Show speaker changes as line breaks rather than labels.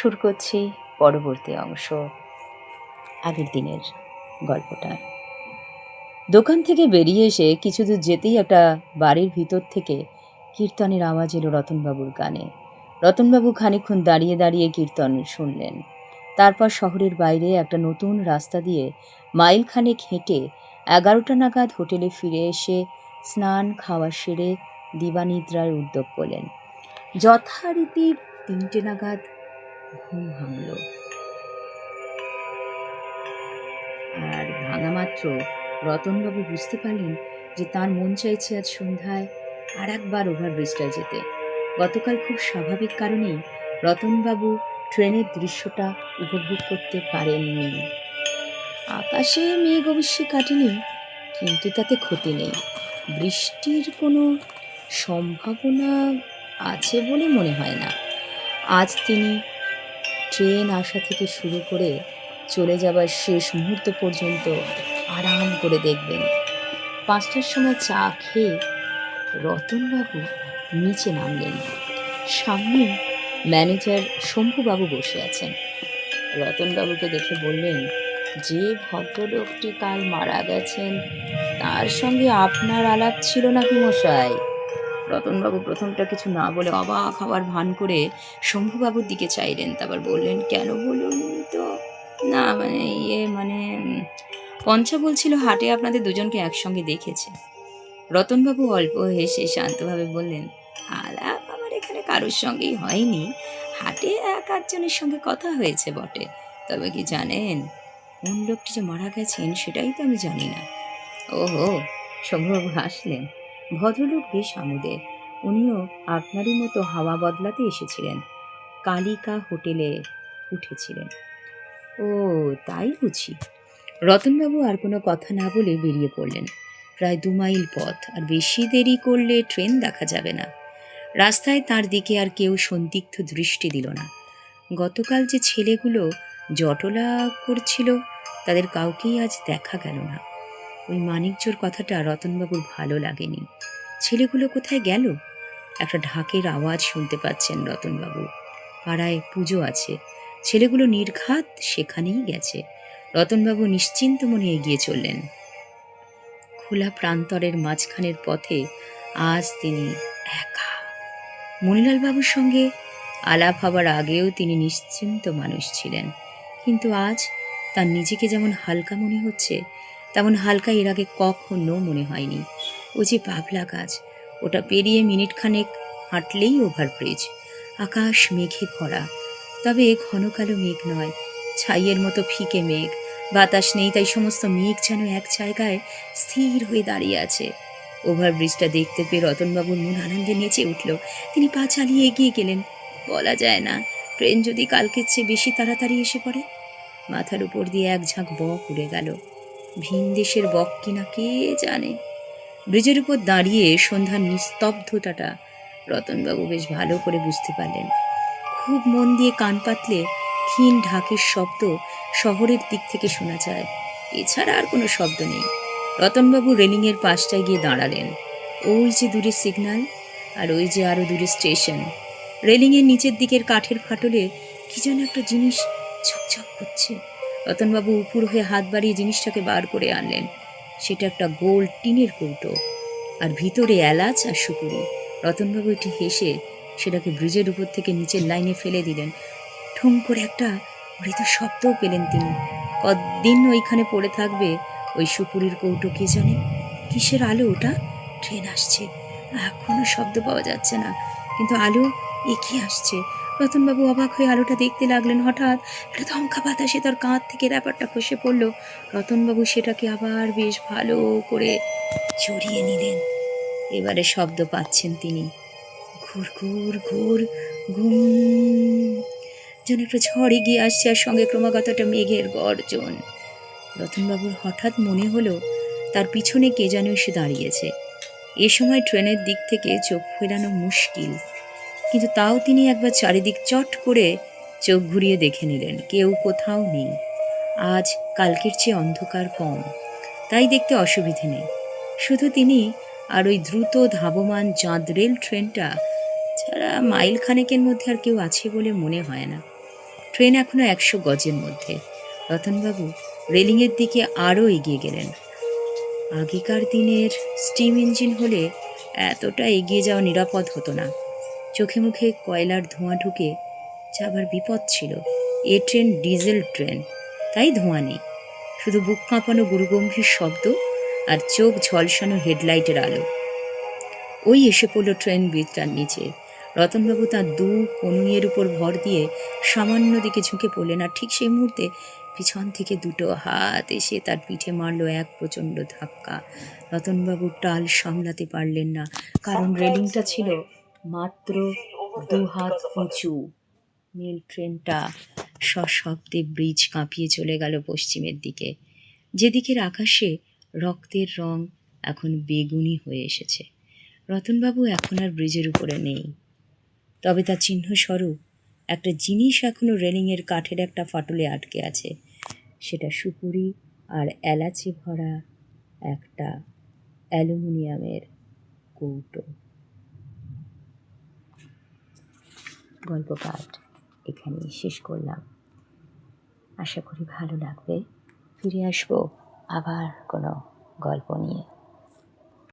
শুরু করছি পরবর্তী অংশ, আগের দিনের গল্পটা। দোকান থেকে বেরিয়ে এসে কিছু দূর যেতেই একটা বাড়ির ভিতর থেকে কীর্তনের আওয়াজ এলো রতনবাবুর কানে। রতনবাবু খানিকক্ষণ দাঁড়িয়ে দাঁড়িয়ে কীর্তন শুনলেন। তারপর শহরের বাইরে একটা নতুন রাস্তা দিয়ে মাইলখানেক হেঁটে 11টা নাগাদ হোটেলে ফিরে এসে স্নান খাওয়া সেরে দিবানিদ্রার উদ্যোগ করলেন। যথারীতি 3টে নাগাদ ঘুম ভাঙল, আর ভাঙা মাত্র রতনবাবু বুঝতে পারলেন যে তার মন চাইছে আজ সন্ধ্যায় আর একবার ওভারব্রিজটায় যেতে। গতকাল খুব স্বাভাবিক কারণেই রতনবাবু ট্রেনের দৃশ্যটা উপভোগ করতে পারেননি। আকাশে মেঘ অবশ্যই কাটেনি, কিন্তু তাতে ক্ষতি নেই। বৃষ্টির কোনো সম্ভাবনা আছে বলে মনে হয় না। আজ তিনি ট্রেন আসা থেকে শুরু করে চলে যাবার শেষ মুহূর্ত পর্যন্ত আরাম করে দেখবেন। 5টার সময় চা খেয়ে রতনবাবু নিচে নামলেন। সামনে ম্যানেজার শম্ভুবাবু বসে আছেন। রতনবাবুকে দেখে বললেন, যে ভদ্রলোকটি কাল মারা গেছেন তার সঙ্গে আপনার আলাপ ছিল নাকি মশাই? রতনবাবু প্রথমটা কিছু না বলে অবাক হওয়ার ভান করে শম্ভুবাবুর দিকে চাইলেন। তারপর বললেন, কেন বলুন তো? না পঞ্চা বলছিল হাটে আপনাদের দুজনকে একসঙ্গে দেখেছে। রতনবাবু অল্প হেসে শান্তভাবে বললেন, আলাপ আমার এখানে কারোর সঙ্গেই হয়নি। হাটে 1-8 জনের সঙ্গে কথা হয়েছে বটে, তবে কি জানেন কোন লোকটি যে মারা গেছেন সেটাই তো আমি জানি না। ওহো, শম্ভুবাবু হাসলেন। ভদ্রলোক বেশ আমোদের। উনিও আপনারই মতো হাওয়া বদলাতে এসেছিলেন, কালিকা হোটেলে উঠেছিলেন। ও তাই বুঝি? রতনবাবু আর কোনো কথা না বলে বেরিয়ে পড়লেন। প্রায় 2 মাইল পথ, আর বেশি দেরি করলে ট্রেন দেখা যাবে না। রাস্তায় তার দিকে আর কেউ সন্দিগ্ধ দৃষ্টি দিল না। গতকাল যে ছেলেগুলো জটলা করছিল তাদের কাউকেই আজ দেখা গেল না। ওই মানিকজোর কথাটা রতনবাবুর ভালো লাগেনি। ছেলেগুলো কোথায় গেল? একটা ঢাকের আওয়াজ শুনতে পাচ্ছেন রতনবাবু। পাড়ায় পুজো আছে, ছেলেগুলো নির্ঘাত সেখানেই গেছে। রতনবাবু নিশ্চিন্ত মনে এগিয়ে চললেন। খোলা প্রান্তরের মাঝখানের পথে আজ তিনি একা। মণিলালবাবুর সঙ্গে আলাপ হবার আগেও তিনি নিশ্চিন্ত মানুষ ছিলেন, কিন্তু আজ তার নিজেকে যেমন হালকা মনে হচ্ছে তেমন হালকা এর আগে কখনো মনে হয়নি। ও যে বাবলা গাছ, ওটা পেরিয়ে মিনিট খানেক হাঁটলেই ওভারব্রিজ। আকাশ মেঘে ভরা, তবে ঘন কালো মেঘ নয়, ছাইয়ের মতো ফিকে মেঘ। বাতাস নেই, তাই সমস্ত মেঘ যেন এক জায়গায় স্থির হয়ে দাঁড়িয়ে আছে। ওভারব্রিজটা দেখতে পেয়ে রতনবাবুর মন আনন্দে নেচে উঠল। তিনি পা চালিয়ে এগিয়ে গেলেন। বলা যায় না, ট্রেন যদি কালকের চেয়ে বেশি তাড়াতাড়ি এসে পড়ে। মাথার উপর দিয়ে এক ঝাঁক বক উড়ে গেল। ভিন দেশের বক কিনা কে জানে। ব্রিজের উপর দাঁড়িয়ে সন্ধ্যার নিস্তব্ধতাটা রতনবাবু বেশ ভালো করে বুঝতে পারলেন। খুব মন দিয়ে কান পাতলে ক্ষীণ ঢাকের শব্দ শহরের দিক থেকে শোনা যায়, এছাড়া আর কোনো শব্দ নেই। রতনবাবু রেলিংয়ের পাশটায় গিয়ে দাঁড়ালেন। ওই যে দূরে সিগন্যাল, আর ওই যে আরো দূরে স্টেশন। রেলিংয়ের নিচের দিকের কাঠের ফাটলে কি যেন একটা জিনিস ঝকঝক করছে। রতনবাবু উপর হয়ে হাত বাড়িয়ে জিনিসটাকে বার করে আনলেন। সেটা একটা গোল টিনের কৌটো, আর ভিতরে এলাচ আর সুপুরি। রতনবাবু একটু হেসে সেটাকে ব্রিজের উপর থেকে নিচের লাইনে ফেলে দিলেন। ঠুম করে একটা মৃদু শব্দও পেলেন তিনি। কতদিন ওইখানে পড়ে থাকবে ওই সুপুরির কৌটো কে জানে। কিসের আলো ওটা? ট্রেন আসছে, এখনো শব্দ পাওয়া যাচ্ছে না, কিন্তু আলো এগিয়ে আসছে। রতনবাবু অবাক হয়ে আলোটা দেখতে লাগলেন। হঠাৎ একটা ধমকা বাতাসে তার কাঁধ থেকে র্যাপারটা খসে পড়ল। রতনবাবু সেটাকে আবার বেশ ভালো করে জড়িয়ে নিলেন। এবারে শব্দ পাচ্ছেন তিনি, ঘুর ঘুর ঘুর ঘুম, যেন একটা ঝড় এগিয়ে আসছে, আর সঙ্গে ক্রমাগত একটা মেঘের গর্জন। রতনবাবুর হঠাৎ মনে হলো তার পিছনে কে যেন এসে দাঁড়িয়েছে। এ সময় ট্রেনের দিক থেকে চোখ ফেরানো মুশকিল, কিন্তু তাও তিনি একবার চারিদিক চট করে চোখ ঘুরিয়ে দেখে নিলেন। কেউ কোথাও নেই। আজ কালকের চেয়ে অন্ধকার কম, তাই দেখতে অসুবিধে নেই। শুধু তিনি আর ওই দ্রুত ধাবমান চাঁদ রেল ট্রেনটা ছাড়া মাইল খানেকের মধ্যে আর কেউ আছে বলে মনে হয় না। ট্রেন এখনো 100 গজের মধ্যে। রতনবাবু রেলিংয়ের দিকে আরও এগিয়ে গেলেন। আগেকার দিনের স্টিম ইঞ্জিন হলে এতটা এগিয়ে যাওয়া নিরাপদ হতো না। চোখে মুখে কয়লার ধোঁয়া ঢুকে যাবার বিপদ ছিল। এ ট্রেন ডিজেল ট্রেন, তাই ধোঁয়া নেই, শুধু বুক কাঁপানো গুরুগম্ভীর শব্দ আর চোখ ঝলসানো হেডলাইটের আলো। ওই এসে পড়ল ট্রেন ব্রিজটার নিচে। রতনবাবু তাঁর কনুইয়ের উপর ভর দিয়ে সামান্য দিকে ঝুঁকে পড়লেন, আর ঠিক সেই মুহূর্তে পিছন থেকে দুটো হাত এসে তার পিঠে মারল এক প্রচণ্ড ধাক্কা। রতনবাবু টাল সামলাতে পারলেন না, কারণ রেলিংটা ছিল মাত্র 2 হাত উঁচু। নীল ট্রেনটা সশব্দে ব্রিজ কাঁপিয়ে চলে গেল পশ্চিমের দিকে, যেদিকের আকাশে রক্তের রং এখন বেগুনি হয়ে এসেছে। রতনবাবু এখন আর ব্রিজের উপরে নেই, তবে তার চিহ্নস্বরূপ একটা জিনিস এখনো রেলিংয়ের কাঠের একটা ফাটলে আটকে আছে। সেটা সুপুরি আর এলাচে ভরা একটা অ্যালুমিনিয়ামের কৌটো। গল্প পাঠ এখানেই শেষ করলাম। আশা করি ভালো লাগবে। ফিরে আসবো আবার কোনো গল্প নিয়ে।